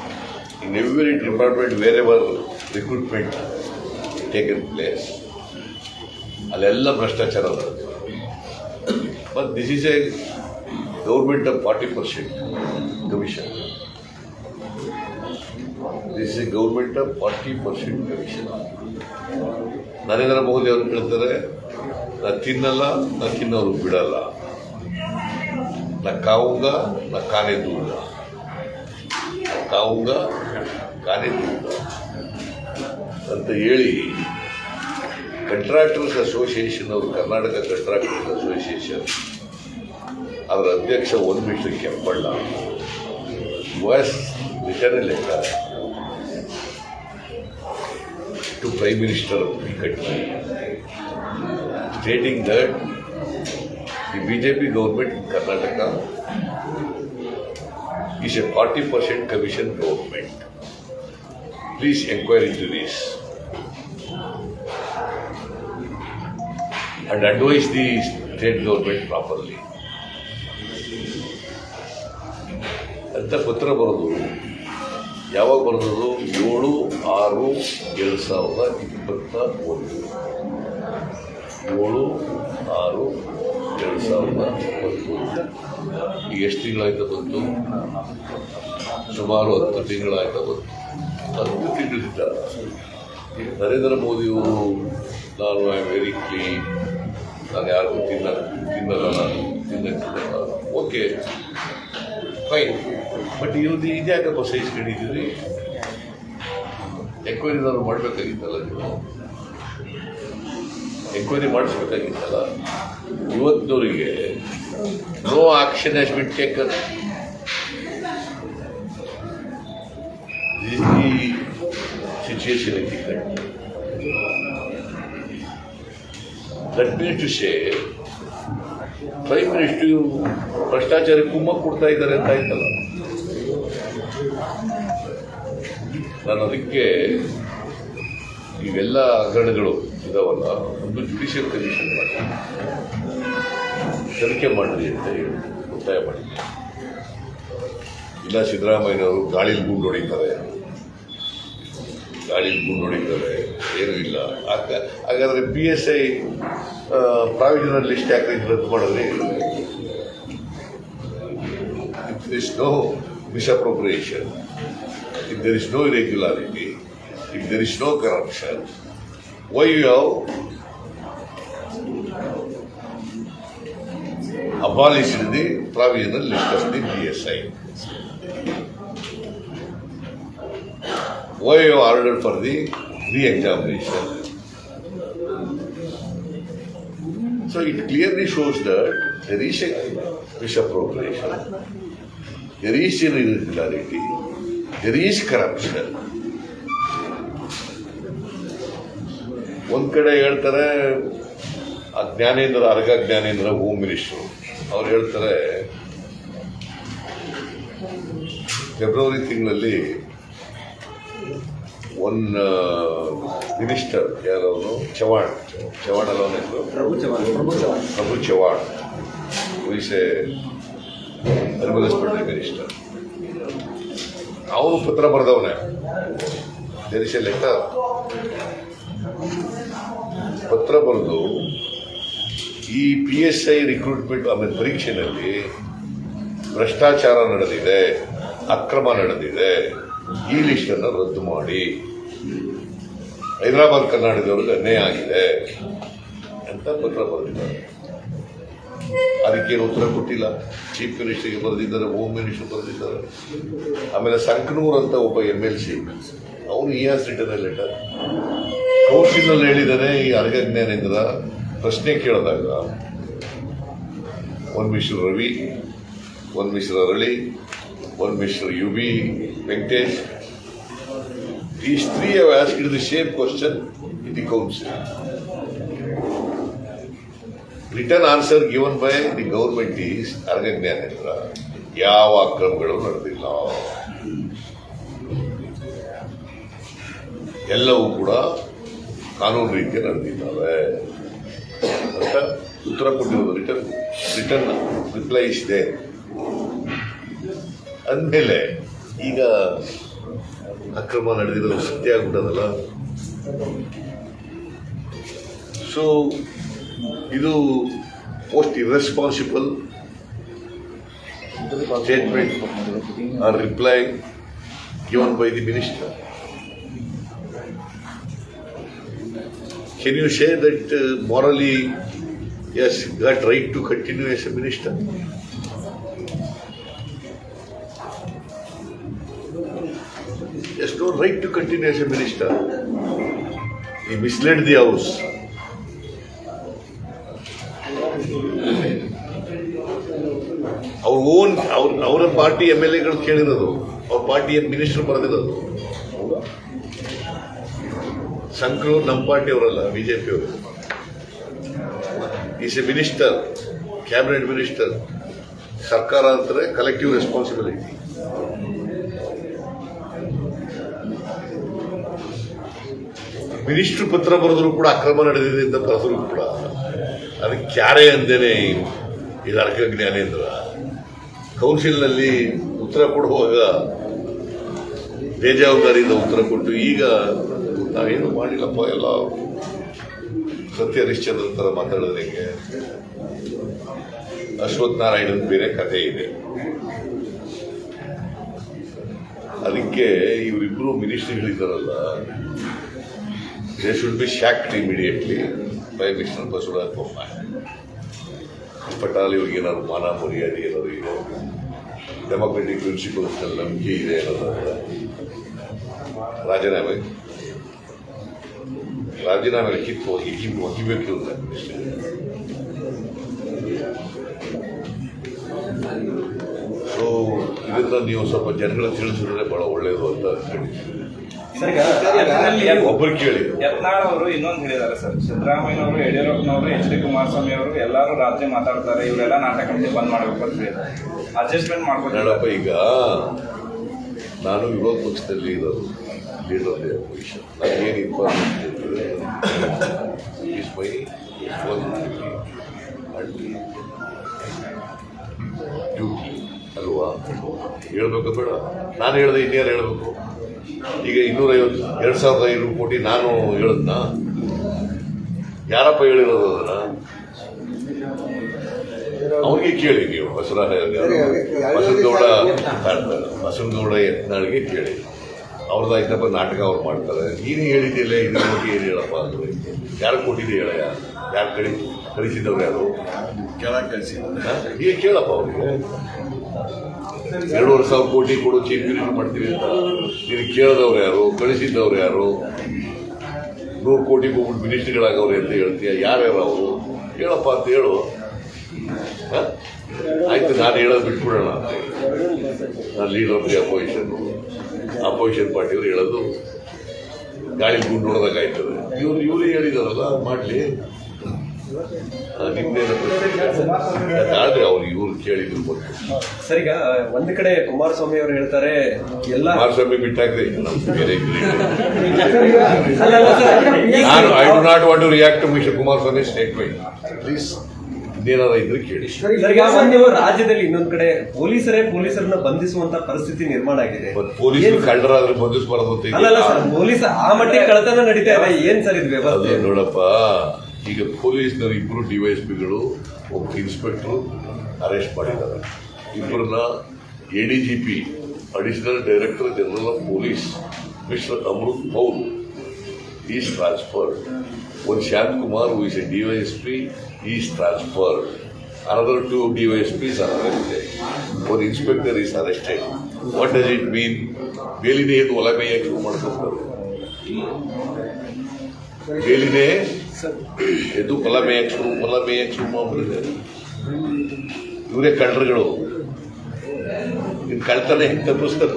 in every department wherever recruitment taken place, ಅಲ್ಲೆಲ್ಲ ಭ್ರಷ್ಟಾಚಾರ ಬರುತ್ತೆ. But this is A government of 40% commission. This is A government of 40% commission. Narendra Modi ಅವರು ಹೇಳ್ತಾರೆ, ನಾ ತಿನ್ನಲ್ಲ, ನಾ ತಿನ್ನೋರು ಬಿಡಲ್ಲ, ನಾ ಕಾವುಂಗ, ನಾ ಕಾನೆ ದೂಂಗ, ಕಾವುಂಗ ಕಾನೆ ದೂಂಗ ಅಂತ ಹೇಳಿ ಕಂಟ್ರಾಕ್ಟರ್ಸ್ ಅಸೋಸಿಯೇಷನ್ ಅವರು, ಕರ್ನಾಟಕ ಕಂಟ್ರಾಕ್ಟರ್ಸ್ ಅಸೋಸಿಯೇಷನ್ ಅದರ ಅಧ್ಯಕ್ಷ ಒಂದು mister Kempanna was written a letter to Prime Minister of the country, stating that the BJP government in Karnataka is a 40% commission government. Please inquire into this and advise the state government properly. ಅಂತ ಪತ್ರ ಬರೋದು ಯಾವಾಗ ಬರೆದದು? 7/6/2021. 7/6/2021. ಈಗ ಎಷ್ಟು ತಿಂಗಳಾಯ್ತು ಬಂತು? ಸುಮಾರು 10 ತಿಂಗಳಾಯ್ತು ಬಂತು. 10 ತಿಂಗಳಿಂದ ನರೇಂದ್ರ ಮೋದಿಯವರು, ನಾನು ಐ ಆಮ್ ವೆರಿ ಕ್ಲೀನ್, ನಾನು ಯಾರಿಗೂ ತಿನ್ನಲ್ಲ, ನಾನು ತಿನ್ನಕ್ಕಿಲ್ಲ, ಓಕೆ ಫೈನ್. ಬಟ್ ಇವ್ರದ್ದು ಇದ್ಯಾಕಪ್ಪ ಸಹಿಸ್ಕೊಂಡಿದ್ದೀರಿ? ಎಂಕ್ವೈರಿ ನಾನು ಮಾಡಬೇಕಾಗಿತ್ತಲ್ಲ, ನೀವು ಎಂಕ್ವೈರಿ ಮಾಡಿಸ್ಬೇಕಾಗಿತ್ತಲ್ಲ. ಇವತ್ತಿನವರಿಗೆ no action has been taken. This the situation in the country. That means to say prime minister ಭ್ರಷ್ಟಾಚಾರಕ್ಕೆ ಕುಮ್ಮಕ್ಕು ಕೊಡ್ತಾ ಇದ್ದಾರೆ ಅಂತ ಆಯ್ತಲ್ಲ. ನಾನು ಅದಕ್ಕೆ ಇವೆಲ್ಲ ಹಗರಣಗಳು ಇದಾವಲ್ಲ, ಒಂದು ಜುಡಿಷಿಯಲ್ ಕಮಿಷನ್ ಮಾಡಿ ತನಿಖೆ ಮಾಡಿರಿ ಅಂತ ಹೇಳಿ ಒತ್ತಾಯ ಮಾಡಿದ್ದೆ. ಇಲ್ಲ ಸಿದ್ದರಾಮಯ್ಯನವರು ಗಾಳಿಲಿ ಗುಂಡು ಹೊಡಿತಾರೆ, ಏನೂ ಇಲ್ಲ. ಹಾಗಾದರೆ PSI ಪ್ರಾವಿಷನಲ್ ಲಿಸ್ಟ್ ಯಾಕೆ ರದ್ದು ಮಾಡಿದ್ರೆ? If there is no misappropriation, if there is no irregularity, if there is no corruption, why you have abolished the provisional list of the PSI? Why you have ordered for the re-examination? So it clearly shows that there is a misappropriation, there is an irregularity, there is corruption. ಒಂದ್ ಕಡೆ ಹೇಳ್ತಾರೆ ಜ್ಞಾನೇಂದ್ರ ಅರ್ಗ ಜ್ಞಾನೇಂದ್ರ ಹೋಮ್ ಮಿನಿಸ್ಟರ್ ಅವ್ರು ಹೇಳ್ತಾರೆ ಫೆಬ್ರವರಿ ತಿಂಗಳಲ್ಲಿ ಒನ್ ಮಿನಿಸ್ಟರ್ ಯಾರವನು ಚವಾಣ್ ಅಲ್ಲ ಹೆಸರು Prabhu Chavan is a urban hospital minister. ಅವನು ಪತ್ರ ಬರೆದವನೇ, ದೇರ್ ಇಸ್ ಎ ಲೆಟರ್, ಪತ್ರ ಬರೆದು ಈ PSI ರಿಕ್ರೂಟ್ಮೆಂಟ್ ಆಮೇಲೆ ಪರೀಕ್ಷೆಯಲ್ಲಿ ಭ್ರಷ್ಟಾಚಾರ ನಡೆದಿದೆ, ಅಕ್ರಮ ನಡೆದಿದೆ, ಈ ಲಿಸ್ಟ್ ಅನ್ನು ರದ್ದು ಮಾಡಿ, ಹೈದರಾಬಾದ್ ಕರ್ನಾಟಕದವ್ರಿಗೆ ಅನ್ಯಾಯ ಆಗಿದೆ ಅಂತ ಪತ್ರ ಬರೆದಿದ್ದಾರೆ. ಅದಕ್ಕೇನು ಉತ್ತರ ಕೊಟ್ಟಿಲ್ಲ. ಚೀಫ್ ಮಿನಿಸ್ಟರ್ಗೆ ಬರೆದಿದ್ದಾರೆ, ಹೋಮ್ ಮಿನಿಸ್ಟರ್ ಬರೆದಿದ್ದಾರೆ. ಆಮೇಲೆ ಸಂಕನೂರ್ ಅಂತ ಒಬ್ಬ MLC ಅವನು ಈ ಹ್ಯಾಸ್ ರಿಟನ್ ಎ ಲೆಟರ್. ಕೌನ್ಸಿಲ್ನಲ್ಲಿ ಹೇಳಿದ್ದಾನೆ ಈ ಅರ್ಗ ಜ್ಞಾನೇಂದ್ರ ಪ್ರಶ್ನೆ ಕೇಳಿದಾಗ one mister Ravi, one mister ಅರಳಿ, one Mr. UB Venkatesh. These three have asked the same question in the council. Written answer given by the government is Arga Gnanendra. ಯಾವ ಅಕ್ರಮಗಳು ನಡೆದಿಲ್ಲ, ಎಲ್ಲವೂ ಕೂಡ ಕಾನೂನು ರೀತಿಯ ನಡೆದಿದ್ದಾವೆ ಅಂತ ಉತ್ತರ ಕೊಟ್ಟಿರೋದು. ರಿಟರ್ನ್ ರಿಪ್ಲೈ ಇಸ್ ದೇ ಅಂದಮೇಲೆ ಈಗ ಅಕ್ರಮ ನಡೆದಿರೋದು ಸತ್ಯ ಆಗ್ಬಿಟ್ಟದಲ್ಲ. ಸೊ ಇದು most irresponsible statement or reply given by the minister. Can you say that morally, yes, got right to continue as a minister? There's no right to continue as a minister. He misled the house. ಅವರ ಪಾರ್ಟಿ MLAಗಳು ಕೇಳಿರೋದು, ಅವ್ರ ಪಾರ್ಟಿ ಮಿನಿಸ್ಟರ್ ಬರೆದಿರೋದು. ಸಂಕನೂರ್ ನಮ್ಮ ಪಾರ್ಟಿ ಅವರಲ್ಲ, BJP ಅವರು. Is A minister, cabinet minister. ಸರ್ಕಾರ ಅಂತಾರೆ ಕಲೆಕ್ಟಿವ್ ರೆಸ್ಪಾನ್ಸಿಬಿಲಿಟಿ. ಮಿನಿಸ್ಟರ್ ಪತ್ರ ಬರೆದ್ರು ಕೂಡ ಅಕ್ರಮ ನಡೆದಿದೆ ಅಂತ ಬರೆದ್ರು ಕೂಡ ಅದಕ್ಕೆ ಕ್ಯಾರೆ ಅಂದೇನೆ ಇದು ಅರ್ಗ ಜ್ಞಾನೇಂದ್ರ ಕೌನ್ಸಿಲ್ನಲ್ಲಿ ಉತ್ತರ ಕೊಡುವಾಗ ಬೇಜವಾಬ್ದಾರಿಯಿಂದ ಉತ್ತರ ಕೊಟ್ಟು ಈಗ ನಾವೇನು ಮಾಡಿಲ್ಲಪ್ಪ, ಎಲ್ಲ ಸತ್ಯ ಹರಿಶ್ಚಂದ್ರ ಥರ ಮಾತಾಡೋದು ಹೆಂಗೆ? ಅಶ್ವಥ್ ನಾರಾಯಣನ್ ಬೇರೆ ಕಥೆ ಇದೆ. ಅದಕ್ಕೆ ಇವರಿಬ್ಬರು ಮಿನಿಸ್ಟ್ರಿಗಳಿದ್ದಾರಲ್ಲ, they should be shocked immediately by minister Basavaraja Bommai. ಪಟಾಲ್ ಇವ್ರಿಗೆ ಏನಾದ್ರು ಮಾನ ಮರ್ಯಾದೆ ಏನಾದ್ರು ಇದೆ, ಡೆಮೊಕ್ರೆಟಿಕ್ ಪ್ರಿನ್ಸಿಪಲ್ಸ್ನಲ್ಲಿ ನಂಬಿಕೆ ಇದೆ ಅನ್ನೋದಾದ್ರೆ ರಾಜೀನಾಮೆ ಕಿತ್ತು ಒಗಿಬೇಕು ಅಂತ. ಸೊ ಇದರಿಂದ ನೀವು ಸ್ವಲ್ಪ ಜನಗಳ ತಿಳಿಸಿದ್ರೆ ಬಹಳ ಒಳ್ಳೆಯದು ಅಂತ ಅನ್ಕೊಂಡಿದ್ದೀವಿ. ಒಬ್ಬರು ಕೇಳಿ. ಯತ್ನಾಳ್ ಅವರು ಇನ್ನೊಂದು ಹೇಳಿದ್ದಾರೆ ಸರ್, ಸಿದ್ದರಾಮಯ್ಯನವರು, ಯಡಿಯೂರಪ್ಪನವರು, HD ಕುಮಾರಸ್ವಾಮಿ ಅವರು ಎಲ್ಲರೂ ರಾತ್ರಿ ಮಾತಾಡ್ತಾರೆ, ಇವರೆಲ್ಲ ನಾಟಕ ಬಂದ್ ಮಾಡಬೇಕು ಅಂತ ಹೇಳಿದ್ದಾರೆ. ಅಡ್ಜಸ್ಟ್ಮೆಂಟ್ ಮಾಡ್ಕೊಂಡು ಹೇಳಪ್ಪ. ಈಗ ನಾನು ವಿರೋಧ ಪಕ್ಷದಲ್ಲಿ ಇರೋದು, ಲೀಡರ್ ಆಫ್ ದಿ ಅಪೋಸಿಷನ್. ನನಗೇನು ಇನ್ಫಾರ್ಮೇಷನ್ ಈಸ್ ಮೈ ಡ್ಯೂಟಿ ಅಲ್ವಾ? ಹೇಳ್ಬೇಕು ಬೇಡ? ನಾನು ಹೇಳ್ದೆ ಇನ್ಯಾರು ಹೇಳ್ಬೇಕು? ಈಗ 2,500 ಕೋಟಿ ನಾನು ಹೇಳದ್ನ? ಯಾರಪ್ಪ ಹೇಳಿರೋದು ಅದನ್ನ? ಅವ್ರಿಗೆ ಕೇಳಿ ನೀವು. ಬಸವನಗೌಡ ಯತ್ನಾಳ್ಗೆ ಕೇಳಿ. ಅವ್ರದ್ದಾಯ್ತಪ್ಪ ನಾಟಕ ಅವ್ರು ಮಾಡ್ತಾರೆ. ನೀನು ಹೇಳಿದ್ದಿಲ್ಲ ಇದ್ರ ಬಗ್ಗೆ ಏನು ಹೇಳಪ್ಪ ಅಂದ್ರೆ ಯಾರು ಕೊಟ್ಟಿದ್ದೆ ಹೇಳ? ಯಾರು ಕಳಿಸಿದವ್ರು ಯಾರು? ಕೆಳಗೆ ಕಳಿಸಿದ್ರು. ಈಗ ಕೇಳಪ್ಪ ಅವ್ರಿಗೆ. 2,500 ಕೋಟಿ ಕೊಡು ಚೀಫ್ ಮಿನಿಸ್ಟರ್ ಮಾಡ್ತೀವಿ ಅಂತ ನೀನು ಕೇಳಿದವ್ರು ಯಾರು? ಕಳಿಸಿದ್ದವ್ರು ಯಾರು? 100 ಕೋಟಿಗೆ ಹೋಗ್ಬಿಟ್ಟು ಮಿನಿಸ್ಟ್ರಿಗಳಾಗವ್ರೆ ಅಂತ ಹೇಳ್ತೀಯ. ಯಾರ್ಯಾರು ಅವರು? ಹೇಳಪ್ಪ ಅಂತ ಹೇಳು. ಆಯ್ತು, ನಾನು ಹೇಳೋದು ಬಿಟ್ಬಿಡೋಣ ಅಂತ. ನಾನು leader of the opposition. Opposition ಪಾರ್ಟಿಯವರು ಹೇಳೋದು ಗಾಳಿ ಗುಂಡು ಹೊಡೆದಾಗಾಯ್ತದೆ. ಇವರೇ ಹೇಳಿದಾರಲ್ಲ ಮಾಡಲಿ, ನಿಮ್ದೇನ ಆದ್ರೆ ಅವ್ರು ಇವ್ರು ಕೇಳಿದ್ರು ಗೊತ್ತು. ಸರ್, ಈಗ ಒಂದ್ ಕಡೆ ಕುಮಾರಸ್ವಾಮಿ ಅವರು ಹೇಳ್ತಾರೆ ಎಲ್ಲ ಕುಮಾರಸ್ವಾಮಿ ಬಿಟ್ಟಾಕ್ರಿ, ನಮ್ಗೆ ಬೇರೆ ನಾನು I do not want to react to mister Kumaraswamy statement. Please ಇನ್ನೇನಾರ ಇದ್ರೆ ಕೇಳಿ. ನೀವು ರಾಜ್ಯದಲ್ಲಿ ಇನ್ನೊಂದ್ ಕಡೆ ಪೊಲೀಸರನ್ನ ಬಂಧಿಸುವಂತ ಪರಿಸ್ಥಿತಿ ನಿರ್ಮಾಣ ಆಗಿದೆ. ಪೊಲೀಸರು ಕಳ್ಳರಾದ್ರೆ ಬಂಧಿಸಬಾರದು ಅಂತ ಅಲ್ಲ ಸರ್, ಪೊಲೀಸ್ ಆ ಮಟ್ಟಿಗೆ ಕಳ್ಳತನ ನಡೀತಾ ಇದೆ. ಏನ್ ಸರ್ ಇದು ವ್ಯವಸ್ಥೆ? ನೋಡಪ್ಪ, ಈಗ ಪೊಲೀಸ್ನವರು ಇಬ್ಬರು ಡಿವೈಎಸ್ಪಿಗಳು, ಒಬ್ಬ ಇನ್ಸ್ಪೆಕ್ಟರ್ ಅರೆಸ್ಟ್ ಮಾಡಿದ್ದಾರೆ. ಇಬ್ಬರನ್ನ ADGP additional director general of police mister Amrit Paul is transferred. one Shyam Kumar, who is a DYSP, he is transferred. Another 2 DYSPs are arrested. One inspector is arrested. What does it mean? ಬೇಲಿನೇ ಇದು ಒಲಮೆ ಯಾಕೆ ಶುರು ಮಾಡ್ಕೊತಾರೆ? ಬೇಲಿನೇ ಎದ್ದು ಒಲಮೆ ಯಾಕೆ ಶುರು ಮಾಡ್ಬಿಟ್ಟಿದ್ದಾರೆ? ಇವರೇ ಕಳ್ಳರುಗಳು. ಕಳ್ತಾನೆ ತಪ್ಪಿಸ್ತಾರೆ.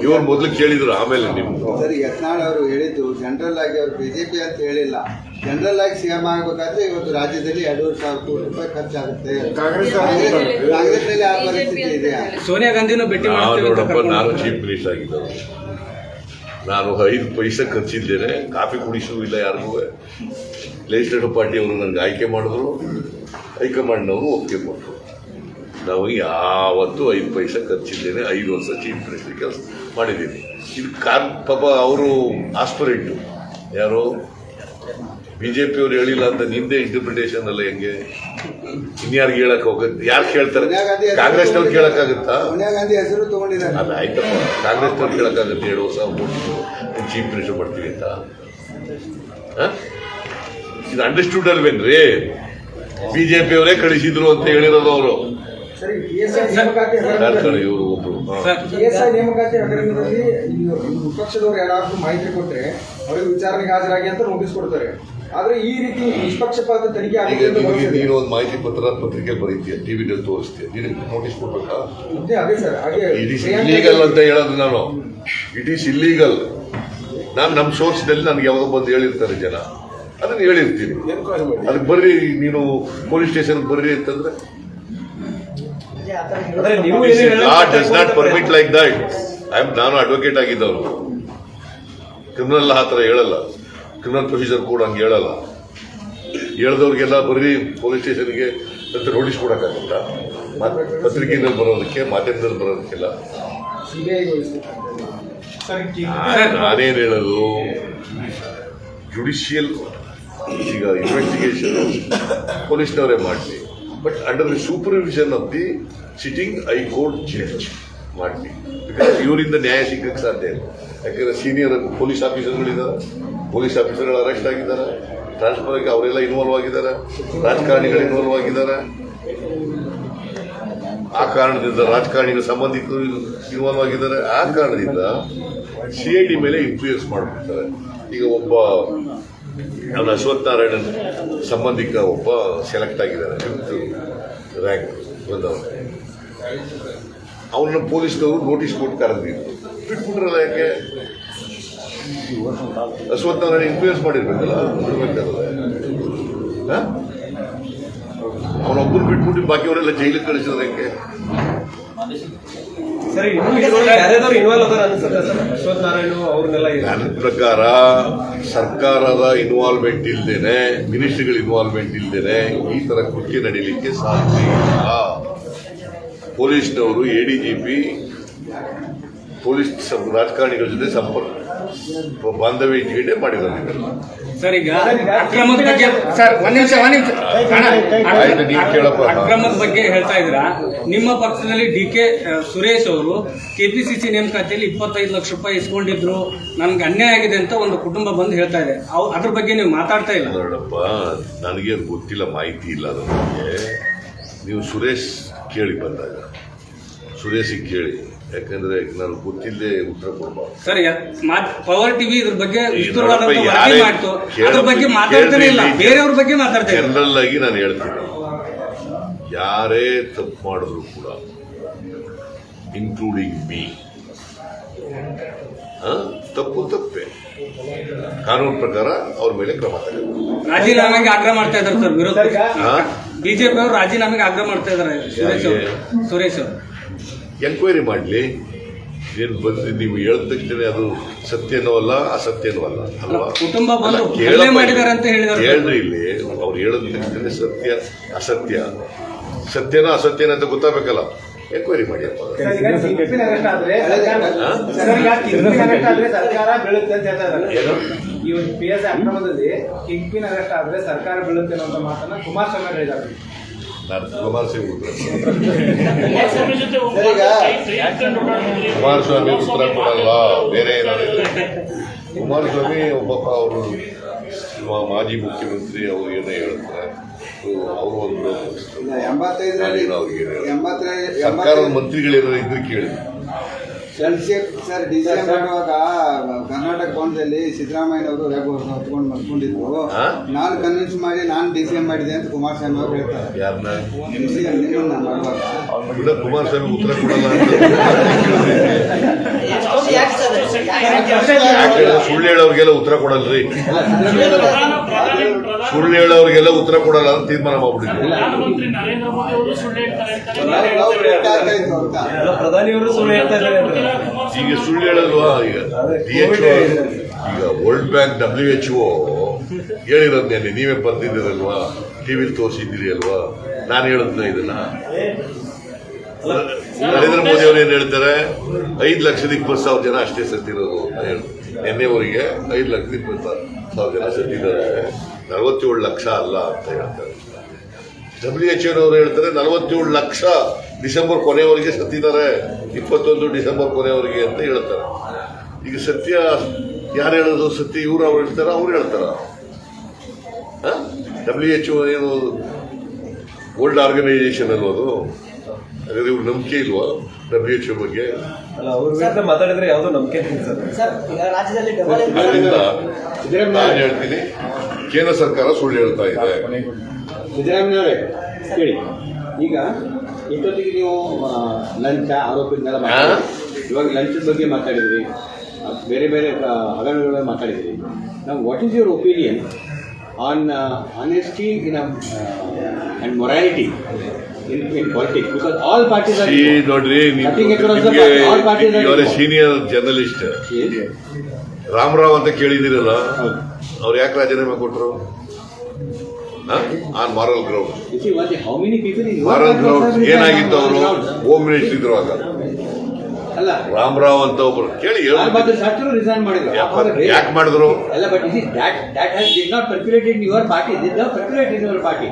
ಇವ್ರು ಮೊದಲು ಕೇಳಿದ್ರು, ಆಮೇಲೆ ನಿಮ್ದು. ಸರ್, ಯತ್ನಾಳ್ ಅವರು ಹೇಳಿದ್ದು ಜನರಲ್ ಆಗಿ ಅವರು ಬಿಜೆಪಿ ಅಂತ ಹೇಳಿಲ್ಲ. ಜನರಲ್ ಆಗಿ ಸಿಎಂ ಆಗಬೇಕಾದ್ರೆ ಇವತ್ತು ರಾಜ್ಯದಲ್ಲಿ 2,500 ಕೋಟಿ ರೂಪಾಯಿ ಖರ್ಚಾಗುತ್ತೆ. ಕಾಂಗ್ರೆಸ್ನಲ್ಲಿ ಆ ಪರಿಸ್ಥಿತಿ ಇದೆ. ಸೋನಿಯಾ ಗಾಂಧಿನೂ ಭೇಟಿ ನೋಡಪ್ಪ, ನಾನು ಚೀಫ್ ಮಿನಿಸ್ಟರ್ ಆಗಿದ್ದ, ನಾನು 5 ಪೈಸೆ ಖರ್ಚಿದ್ದೇನೆ. ಕಾಫಿ ಕುಡಿಸುವುದಿಲ್ಲ ಯಾರಿಗೂ. ಲೆಜಿಸ್ಲೇಟಿವ್ ಪಾರ್ಟಿಯವರು ನನಗೆ ಆಯ್ಕೆ ಮಾಡಿದ್ರು, ಹೈಕಮಾಂಡ್ನವರು ಒಪ್ಪಿಗೆ ಕೊಟ್ಟರು. ನಾವು ಯಾವತ್ತೂ 5 ಪೈಸೆ ಖರ್ಚಿದ್ದೇನೆ. 5 ವರ್ಷ ಚೀಫ್ ಮಿನಿಸ್ಟರ್ ಕೆಲಸ ಮಾಡಿದ್ದೀನಿ. ಇದು ಪಾಪ ಅವರು ಆಸ್ಪರೆಂಟು ಯಾರು ಬಿಜೆಪಿಯವ್ರು ಹೇಳಿಲ್ಲ ಅಂತ ನಿಂದೇ ಇಂಟರ್ಪ್ರಿಟೇಷನ್ ಅಲ್ಲ. ಹೆಂಗೆ ಇನ್ಯಾರಿಗೆ ಹೇಳಕ್ ಹೋಗುತ್ತೆ? ಯಾರು ಕೇಳ್ತಾರೆ? ಕಾಂಗ್ರೆಸ್ನವ್ರು ಕೇಳಕ್ಕಾಗುತ್ತಾ? ಸೋನಿಯಾ ಗಾಂಧಿ ಹೆಸರು ತಗೊಂಡಿದ್ದಾರೆ. ಅಲ್ಲ, ಆಯ್ತಪ್ಪ, ಕಾಂಗ್ರೆಸ್ನವ್ರು ಕೇಳಕ್ಕಾಗುತ್ತೆ 2 ವರ್ಷ ಚೀಫ್ ಮಿನಿಸ್ಟರ್ ಮಾಡ್ತೀವಿ ಅಂತ? ಇದು ಅಂಡರ್ಸ್ಟುಡ್ ಅಲ್ವೇನ್ರಿ? ಬಿಜೆಪಿಯವರೇ ಕಳಿಸಿದ್ರು ಅಂತ ಹೇಳಿರೋದು ಅವರು. ಇವರು ಒಬ್ರು ನೇಮಕಾತಿ ಹಗರಣದಲ್ಲಿ ವಿಪಕ್ಷದವರು ಯಾರಾದ್ರೂ ಮಾಹಿತಿ ಕೊಟ್ಟರೆ ಅವರಿಗೆ ವಿಚಾರಣೆಗೆ ಹಾಜರಾಗಿ ಅಂತ ನೋಟಿಸ್ ಕೊಡ್ತಾರೆ. ಆದ್ರೆ ಈ ರೀತಿ ನಿಷ್ಪಕ್ಷಪಾತ ತನಿಖೆ ಆಗಿದೆ. ನೀನು ಒಂದು ಮಾಹಿತಿ ಪತ್ರಿಕೆ ಬರೀತೀಯ, ಟಿವಿನಲ್ಲಿ ತೋರಿಸ್ತೀಯ, ನಿನಗೆ ನೋಟಿಸ್ ಕೊಡ್ಬೇಕಾ? ಅದೇ ಸರ್, ಹಾಗೆ ಇಟ್ ಈಸ್ ಇಲ್ಲೀಗಲ್ ಅಂತ ಹೇಳೋದು ನಾನು. It is illegal. ನಾನು ನಮ್ಮ ಸೋರ್ಸ್ನಲ್ಲಿ ನನಗೆ ಯಾವಾಗ ಬಂದು ಹೇಳಿರ್ತಾರೆ ಜನ, ಅದನ್ನು ಹೇಳಿರ್ತೀನಿ. ಅದಕ್ಕೆ ಬರ್ರಿ, ನೀನು ಪೊಲೀಸ್ ಸ್ಟೇಷನ್ ಬರ್ರಿ ಅಂತಂದ್ರೆ does not permit like that. ನಾನು ಅಡ್ವೊಕೇಟ್ ಆಗಿದ್ದವರು. ಕ್ರಿಮಿನಲ್ ಆ ಥರ ಹೇಳಲ್ಲ. ಕ್ರಿಮಿನಲ್ ಪ್ರೊಸೀಜರ್ ಕೂಡ ಹಂಗೆ ಹೇಳಲ್ಲ. ಹೇಳ್ದವ್ರಿಗೆಲ್ಲ ಬರ್ರಿ ಪೊಲೀಸ್ ಸ್ಟೇಷನ್ಗೆ ಅಂತ ನೋಟಿಸ್ ಕೊಡೋಕ್ಕಾಗುತ್ತಾ? ಪತ್ರಿಕೆಯಲ್ಲಿ ಬರೋದಕ್ಕೆ, ಮಾಧ್ಯಮದಲ್ಲಿ ಬರೋದಕ್ಕೆಲ್ಲ ನಾನೇನು ಹೇಳೋದು, ಜುಡಿಷಿಯಲ್ ಈಗ ಇನ್ವೆಸ್ಟಿಗೇಷನ್ ಪೊಲೀಸ್ನವರೇ ಮಾಡಲಿ, but under the supervision of the sitting high court judge ಮಾಡಲಿ. ಬಿಕಾಸ್ ಇವರಿಂದ ನ್ಯಾಯ ಸಿಗಕ್ಕೆ ಸಾಧ್ಯ ಇಲ್ಲ. ಯಾಕಂದ್ರೆ ಸೀನಿಯರ್ ಪೊಲೀಸ್ ಆಫೀಸರ್ಗಳಿದ್ದಾರೆ, ಪೊಲೀಸ್ ಆಫೀಸರ್ಗಳು ಅರೆಸ್ಟ್ ಆಗಿದ್ದಾರೆ, ಟ್ರಾನ್ಸ್ಫರ್ ಆಗಿ ಅವರೆಲ್ಲ ಇನ್ವಾಲ್ವ್ ಆಗಿದ್ದಾರೆ, ರಾಜಕಾರಣಿಗಳು ಇನ್ವಾಲ್ವ್ ಆಗಿದ್ದಾರೆ. ಆ ಕಾರಣದಿಂದ ರಾಜಕಾರಣಿಗಳ ಸಂಬಂಧಿಕರು ಇನ್ವಾಲ್ವ್ ಆಗಿದ್ದಾರೆ. ಆ ಕಾರಣದಿಂದ CID ಮೇಲೆ ಇನ್ಫ್ಲೂಯೆನ್ಸ್ ಮಾಡ್ಬಿಡ್ತಾರೆ. ಈಗ ಒಬ್ಬ ಅಶ್ವಥ್ ನಾರಾಯಣನ್ ಸಂಬಂಧಿಕ ಒಬ್ಬ ಸೆಲೆಕ್ಟ್ ಆಗಿದ್ದಾರೆ, 5th ರ್ಯಾಂಕ್ ಬಂದವರು. ಅವನ್ನ ಪೊಲೀಸ್ನವರು ನೋಟಿಸ್ ಕೊಟ್ಟು ಕರೆದಿದ್ರು, ಬಿಟ್ಬಿಟ್ರಲ್ಲ. ಯಾಕೆ? ಅಶ್ವಥ್ ನಾರಾಯಣ ಇನ್ಫ್ಲೂಯೆನ್ಸ್ ಮಾಡಿರ್ಬೇಕಲ್ಲ, ಬಿಡ್ಬೇಕಾದ್ರೆ. ಅವನೊಬ್ಬರು ಬಿಟ್ಬಿಟ್ಟು ಬಾಕಿಯವರೆಲ್ಲ ಜೈಲಿಗೆ ಕಳಿಸಿದ್ರೆ ಯಾಕೆ? ನನ್ನ ಪ್ರಕಾರ ಸರ್ಕಾರದ ಇನ್ವಾಲ್ವ್ಮೆಂಟ್ ಇಲ್ದೇನೆ, ಮಿನಿಸ್ಟ್ರಿಗಳ ಇನ್ವಾಲ್ವ್ಮೆಂಟ್ ಇಲ್ದೇನೆ ಈ ತರ ಕೃತ್ಯ ನಡೀಲಿಕ್ಕೆ ಸಾಧ್ಯ ಇಲ್ಲ. ಪೊಲೀಸ್ನವರು, ADGP ಪೊಲೀಸ್ ರಾಜಕಾರಣಿಗಳ ಜೊತೆ ಸಂಪರ್ಕ ಬಾಂಧವ್ಯ ಇಟ್ಕೊಂಡೇ ಮಾಡಿರೋದಿಲ್ಲ. ಸರ್, ಈಗ ಅಕ್ರಮದ ಬಗ್ಗೆ ಸರ್ ಒಂದ್ ನಿಮಿಷ ಅಕ್ರಮದ ಬಗ್ಗೆ ಹೇಳ್ತಾ ಇದ್ದೀರಾ. ನಿಮ್ಮ ಪಕ್ಷದಲ್ಲಿ DK ಸುರೇಶ್ ಅವರು KPCC ನೇಮಕಾತಿಯಲ್ಲಿ 25 ಲಕ್ಷ ರೂಪಾಯಿ ಇಸ್ಕೊಂಡಿದ್ರು, ನನ್ಗೆ ಅನ್ಯಾಯ ಆಗಿದೆ ಅಂತ ಒಂದು ಕುಟುಂಬ ಬಂದು ಹೇಳ್ತಾ ಇದೆ. ಅದ್ರ ಬಗ್ಗೆ ನೀವು ಮಾತಾಡ್ತಾ ಇಲ್ಲ. ನೋಡಪ್ಪ, ನನಗೆ ಗೊತ್ತಿಲ್ಲ, ಮಾಹಿತಿ ಇಲ್ಲ ಅದ್ರ ಬಗ್ಗೆ. ನೀವು ಸುರೇಶ್ ಕೇಳಿ ಬಂದಾಗ ಸುರೇಶಿಗೆ ಕೇಳಿ, ಯಾಕಂದ್ರೆ ನಾನು ಗೊತ್ತಿಲ್ಲದೆ ಉತ್ತರ ಕೊಡಬಾರ್ದು. ಸರ್, ಪವರ್ ಟಿವಿ ಇದ್ರ ಬಗ್ಗೆ ಮಾಡ್ತು, ಅದ್ರ ಬಗ್ಗೆ ಮಾತಾಡ್ತಾನೆ ಇಲ್ಲ, ಬೇರೆಯವ್ರ ಬಗ್ಗೆ ಮಾತಾಡ್ತಾ ಇಲ್ಲ. ಜನರಲ್ ಆಗಿ ನಾನು ಹೇಳ್ತೀನಿ, ಯಾರೇ ತಪ್ಪು ಮಾಡಿದ್ರು ಕೂಡ ಇನ್ಕ್ಲೂಡಿಂಗ್ ಮೀ, ತಪ್ಪೇ. ಕಾನೂನು ಪ್ರಕಾರ ಅವ್ರ ಮೇಲೆ ಕ್ರಮ ತಗೊಳ್ಳಿ. ರಾಜೀನಾಮೆಗೆ ಆಗ್ರಹ ಮಾಡ್ತಾ ಇದ್ದಾರೆ ಸರ್ ವಿರೋಧ ಬಿಜೆಪಿ ಅವರು ರಾಜೀನಾಮೆಗೆ ಆಗ್ರಹ ಮಾಡ್ತಾ ಇದ್ದಾರೆ ಸುರೇಶ್ ಅವರು. ಎಂಕ್ವೈರಿ ಮಾಡಲಿ. ಏನು ಬಂದು ನೀವು ಹೇಳಿದ ತಕ್ಷಣ ಅದು ಸತ್ಯನೂ ಅಲ್ಲ ಅಸತ್ಯನೂ ಅಲ್ಲ ಅಲ್ವಾ? ಕುಟುಂಬ ಬಂದು ಹಲ್ಲೆ ಮಾಡಿದ್ದಾರೆ ಅಂತ ಹೇಳಿದ್ದಾರೆ. ಹೇಳ್ರಿ, ಇಲ್ಲಿ ಅವ್ರು ಹೇಳಿದ ತಕ್ಷಣ ಸತ್ಯ ಅಸತ್ಯ, ಸತ್ಯನ ಅಸತ್ಯನ ಅಂತ ಗೊತ್ತಾಗಬೇಕಲ್ಲ. ಎಂಕ್ವೈರಿ ಮಾಡಿ. ಸರ್ಕಾರ ಬೀಳುತ್ತೆ ಅಂತ ಹೇಳ್ತಾರೆ. ಈ ಒಂದು PS ಅಕ್ರಮದಲ್ಲಿ ಕಿಂಗ್ ಪಿನ್ ಅರೆಸ್ಟ್ ಆದ್ರೆ ಸರ್ಕಾರ ಬೀಳುತ್ತೆ ಅನ್ನೋ ಮಾತನ್ನ ಕುಮಾರಸ್ವಾಮಿ ಹೇಳಿದ್ದಾರೆ. ಕುಮಾರಸ್ವಾಮಿ ಉತ್ತರ ಕೊಡಲ್ಲ, ಬೇರೆ ಏನಾದ್ರು ಕುಮಾರಸ್ವಾಮಿ ಒಬ್ಬ ಅವರು ಮಾಜಿ ಮುಖ್ಯಮಂತ್ರಿ ಅವ್ರು ಏನೇ ಹೇಳ್ತಾರೆ, ಅವರು ಒಂದು 85ರಲ್ಲಿ ಸರ್ಕಾರದ ಮಂತ್ರಿಗಳೇನಾದ್ರು ಇದ್ರೆ ಕೇಳಿ. ಸರ್ ಡಿಸಿಎಂ ಮಾಡುವಾಗ ಕರ್ನಾಟಕ ಭವನದಲ್ಲಿ ಸಿದ್ದರಾಮಯ್ಯನವರು ಹೊತ್ಕೊಂಡು ಮರ್ಕೊಂಡಿದ್ರು. ನಾನು ಕನ್ವಿನ್ಸ್ ಮಾಡಿ ನಾನು ಡಿಸಿಎಂ ಮಾಡಿದೆ ಅಂತ ಕುಮಾರಸ್ವಾಮಿ ಅವರು ಹೇಳ್ತಾರೆ. ಯಾರನ್ನ ನಿಮ್ಮನ್ನ ಮಾಡುವಾಗ ಕುಮಾರಸ್ವಾಮಿ ಉತ್ತರ ಕೊಡಲ್ಲ ಅಂತ ಸುಳ್ಳು ಹೇಳೋರಿಗೆಲ್ಲ ಉತ್ತರ ಕೊಡಲ್ರಿ. ಸುಳ್ಳು ಹೇಳೋರಿಗೆಲ್ಲ ಉತ್ತರ ಕೊಡಲ್ಲ ಅಂತ ತೀರ್ಮಾನ ಮಾಡ್ಬಿಟ್ಟಿದ್ವಿ. ಪ್ರಧಾನಮಂತ್ರಿ ನರೇಂದ್ರ ಮೋದಿ ಅವರು ಸುಳ್ಳು ಹೇಳ್ತಾರೆ ಪ್ರಧಾನಿಯವರು ಸುಳ್ಳು ಹೇಳ್ತಾ ಇದ್ದಾರೆ. ಈಗ ಸುಳ್ಳು ಹೇಳಲ್ವಾ? ಈಗ ವರ್ಲ್ಡ್ ಬ್ಯಾಂಕ್ WHO ಹೇಳಿರೋದ್ನೇನೆ ನೀವೇ ಬರ್ತಿದ್ದೀರಲ್ವಾ, ಟಿವಿಲಿ ತೋರಿಸಿದ್ದೀರಿ ಅಲ್ವಾ? ನಾನು ಹೇಳಿದ್ನ ಇದನ್ನ. ನರೇಂದ್ರ ಮೋದಿ ಅವರು ಏನ್ ಹೇಳ್ತಾರೆ, 5,20,000 ಜನ ಅಷ್ಟೇ ಸತ್ತಿರೋದು ಅಂತ ಹೇಳಿ. ನಿನ್ನೆವರೆಗೆ 5,20,000 ಜನ ಸತ್ತಿದ್ದಾರೆ, 47 ಲಕ್ಷ ಅಲ್ಲ ಅಂತ ಹೇಳ್ತಾರೆ. WHO ಅವರು ಹೇಳ್ತಾರೆ 47 ಲಕ್ಷ ಡಿಸೆಂಬರ್ ಕೊನೆಯವರೆಗೆ ಸತ್ತಿದ್ದಾರೆ, 21 ಡಿಸೆಂಬರ್ ಕೊನೆಯವರೆಗೆ ಅಂತ ಹೇಳ್ತಾರೆ. ಈಗ ಸತ್ಯ ಯಾರು ಹೇಳೋದು? ಸತ್ಯ ಇವ್ರು ಅವ್ರು ಹೇಳ್ತಾರ, ಅವ್ರು ಹೇಳ್ತಾರ? WHO ಏನು ವರ್ಲ್ಡ್ ಆರ್ಗನೈಸೇಷನ್ ಅನ್ನೋದು? ಹಾಗಾದ್ರೆ ಇವ್ರು ನಂಬಿಕೆ ಇಲ್ವಾ WHO ಬಗ್ಗೆ? ಅಲ್ಲ, ಅವ್ರ ವಿರುದ್ಧ ಮಾತಾಡಿದ್ರೆ ಯಾವುದೋ ನಂಬಿಕೆ ಅದರಿಂದ ನಾನು ಹೇಳ್ತೀನಿ, ಕೇಂದ್ರ ಸರ್ಕಾರ ಸುಳ್ಳು ಹೇಳ್ತಾ ಇದೆ. ಸಿದ್ದರಾಮಯ್ಯವರೇ ಕೇಳಿ, ಈಗ ಇಷ್ಟೊತ್ತಿಗೆ ನೀವು ಲಂಚ ಆರೋಪಗಳನ್ನೆಲ್ಲ ಮಾತಾಡಿದ್ರಿ, ಇವಾಗ ಲಂಚದ ಬಗ್ಗೆ ಮಾತಾಡಿದ್ರಿ, ಬೇರೆ ಬೇರೆ ಹಗರಣಗಳ ಮಾತಾಡಿದ್ರಿ. ನಾವು what is your opinion on honesty and morality in politics, because all parties are ನೋಡ್ರಿ, ಸೀನಿಯರ್ ಜರ್ನಲಿಸ್ಟ್ ರಾಮರಾವ್ ಅಂತ ಕೇಳಿದಿರಲ್ಲ, ಅವ್ರು ಯಾಕೆ ರಾಜೀನಾಮೆ ಕೊಟ್ಟರು? On moral ground. Moral ground ಏನಾಗಿತ್ತು? ಅವರು ಹೋಮ್ ಮಿನಿಸ್ಟರ್ ಇದ್ರು ಆಗ. ಅಲ್ಲ, ರಾಮರಾವ್ ಅಂತ ಒಬ್ರು ಕೇಳಿ ರಿಸೈನ್ ಮಾಡಿದ್ರು. ಯಾಕೆ ಮಾಡಿದ್ರು? ಅಲ್ಲ, but that has did not percolate in your party. Did not percolate in your party.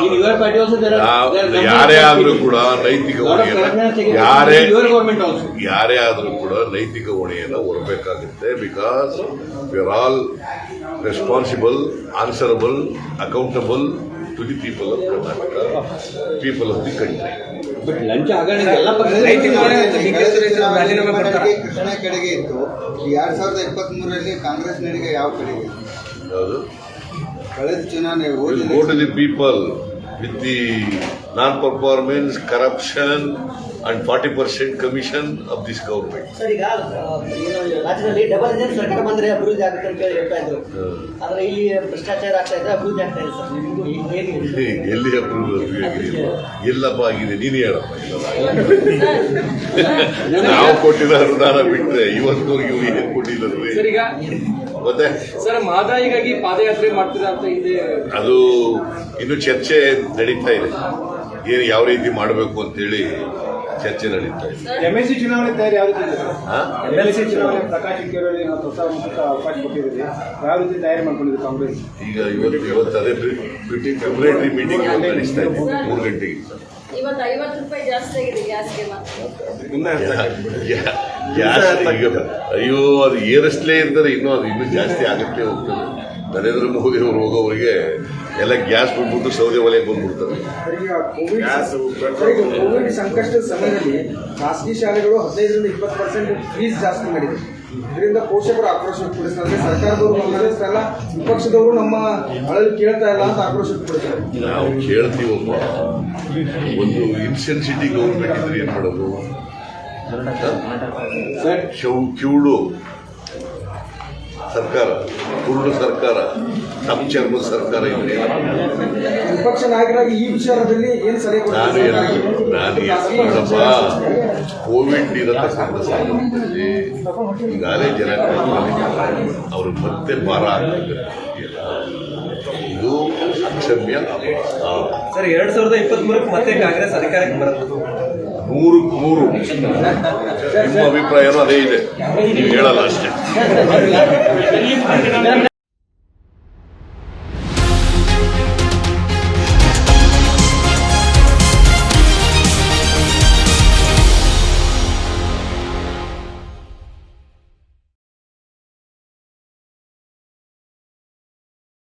In your party also there are ಯಾರೇ ಆದ್ರೂ ಕೂಡ ನೈತಿಕ ಹೊಣೆಯನ್ನು ಯಾರೇ ಆದ್ರೂ ಕೂಡ ನೈತಿಕ ಹೊಣೆಯನ್ನು ಹೊರಬೇಕಾಗುತ್ತೆ. Because we are all responsible, answerable, accountable to the people of Karnataka, people of the country. But ಲಂಚ ಹಗರಣ ಎಲ್ಲ ಕೃಷ್ಣ ಕಡೆಗೆ ಇತ್ತು. 2023ರಲ್ಲಿ ಕಾಂಗ್ರೆಸ್ ನಡಿಗೆ ಯಾವ ಕಡೆಗೆ? ಯಾವುದು? ಕಳೆದ ಚುನಾವಣೆ go to the people with the non-performance, corruption and 40% commission of this government. Sir, ಈಗ ರಾಜ್ಯದಲ್ಲಿ ಡಬಲ್ ಇಂಜಿನ್ ಸರ್ಕಾರ ಬಂದ್ರೆ ಅಭಿವೃದ್ಧಿ ಆಗುತ್ತೆ ಅಂತ ಹೇಳ್ತಾ ಇದ್ರು. ಆದ್ರೆ ಇಲ್ಲಿ ಭ್ರಷ್ಟಾಚಾರ ಆಗ್ತಾ ಇದೆ, ಅಭಿವೃದ್ಧಿ ಆಗ್ತಾ ಇದೆ ಸರ್. ಎಲ್ಲಿ ಅಭಿವೃದ್ಧಿ ಆಗಿದೆ? ಎಲ್ಲಪ್ಪ ಆಗಿದೆ? ನೀನೇ ಹೇಳಪ್ಪ. ನಾವು ಕೊಟ್ಟಿದ ಅನುದಾನ ಬಿಟ್ಟರೆ ಇವತ್ತವರೆಗೂ ಏನು ಕೊಟ್ಟಿಲ್ಲ ಮತ್ತೆ. ಸರ್, ಮಹದಾಯಿಗಾಗಿ ಪಾದಯಾತ್ರೆ ಮಾಡ್ತೀರಾ ಅಂತ ಇದೆ, ಅದು ಇನ್ನು ಚರ್ಚೆ ನಡೀತಾ ಇದೆ. ಏನು ಯಾವ ರೀತಿ ಮಾಡಬೇಕು ಅಂತೇಳಿ ಚರ್ಚೆ ನಡೀತಾ ಇದೆ. MLC ಚುನಾವಣೆ ತಯಾರಿ ಯಾವ ರೀತಿ ಇದೆ? MLC ಚುನಾವಣೆ ಪ್ರಕಾಶ್ ಹುಕ್ಕೇರಿ ಹೊಸ ಅವಕಾಶ ಕೊಟ್ಟಿದ್ದೀರಿ, ಯಾವ ರೀತಿ ತಯಾರಿ ಮಾಡ್ಕೊಂಡಿದ್ದೀರಿ ಕಾಂಗ್ರೆಸ್? ಈಗ ಇವತ್ತು ಅದೇ ಪ್ರಿಪರೇಟರಿ ಮೀಟಿಂಗ್ ನಡೆಸ್ತಾ ಇದೆ 3 ಗಂಟೆಗೆ. ಇವತ್ತು 50 ರೂಪಾಯಿ ಜಾಸ್ತಿ ಆಗಿದೆ ಗ್ಯಾಸ್ಗೆ. ಗ್ಯಾಸ್ ಈಗ ಅಯ್ಯೋ, ಅದು ಏರಿಸಲೇ ಇರ್ತಾರೆ, ಇನ್ನೂ ಜಾಸ್ತಿ ಆಗುತ್ತೆ ಹೋಗ್ತದೆ. ನರೇಂದ್ರ ಮೋದಿ ಅವರು ಹೋಗೋವರಿಗೆ ಎಲ್ಲ ಗ್ಯಾಸ್ ಬಿಟ್ಬಿಟ್ಟು ಸೌದೆ ಒಲೆಗೆ ಬಂದ್ಬಿಡ್ತಾರೆ. ಕೋವಿಡ್ ಸಂಕಷ್ಟದ ಸಮಯದಲ್ಲಿ ಖಾಸಗಿ ಶಾಲೆಗಳು 15ರಿಂದ 20% ಫೀಸ್ ಜಾಸ್ತಿ ಮಾಡಿದೆ. ಇದರಿಂದ ಪೋಷಕರು ಆಕ್ರೋಶ ವ್ಯಕ್ತಪಡಿಸ್ತಾರೆ. ಸರ್ಕಾರದವರು ಗಮನಿಸ್ತಾ ಇಲ್ಲ, ವಿಪಕ್ಷದವರು ನಮ್ಮ ಅಳಲು ಕೇಳ್ತಾ ಇಲ್ಲ ಅಂತ ಆಕ್ರೋಶ ವ್ಯಕ್ತಪಡಿಸ್ತಾರೆ. ನಾವು ಕೇಳ್ತೀವಪ್ಪ, ಒಂದು ಇನ್ಸೆನ್ಸಿಟಿ ಗೌರ್ಮೆಂಟ್ ಇದ್ರೆ ಏನ್ ಮಾಡೋದು? ಕಿವುಡು ಸರ್ಕಾರ, ಕುರುಡು ಸರ್ಕಾರ, ತಮ್ಮ ಚರ್ಮದ ಸರ್ಕಾರ ಇದೆ. ವಿಪಕ್ಷ ನಾಯಕರಾಗಿ ಈ ವಿಚಾರದಲ್ಲಿ ಏನು ಸಲಹೆ ನೋಡಪ್ಪ, ಕೋವಿಡ್ ಇರತಕ್ಕಂಥ ಸಂದರ್ಭದಲ್ಲಿ ಈಗಾಗಲೇ ಜನ ಅವ್ರಿಗೆ ಮತ್ತೆ ಭಾರ ಆಗ್ತಿದೆ. ಇದು ಅಕ್ಷಮ್ಯ. ಸರ್ 2023 ಮತ್ತೆ ಕಾಂಗ್ರೆಸ್ ಅಧಿಕಾರಕ್ಕೆ ಬರುತ್ತೆ. 100ಕ್ಕೆ 100 ನಿಮ್ಮ ಅಭಿಪ್ರಾಯನೂ ಅದೇ ಇದೆ, ನೀವು ಹೇಳಲ್ಲ ಅಷ್ಟೇ.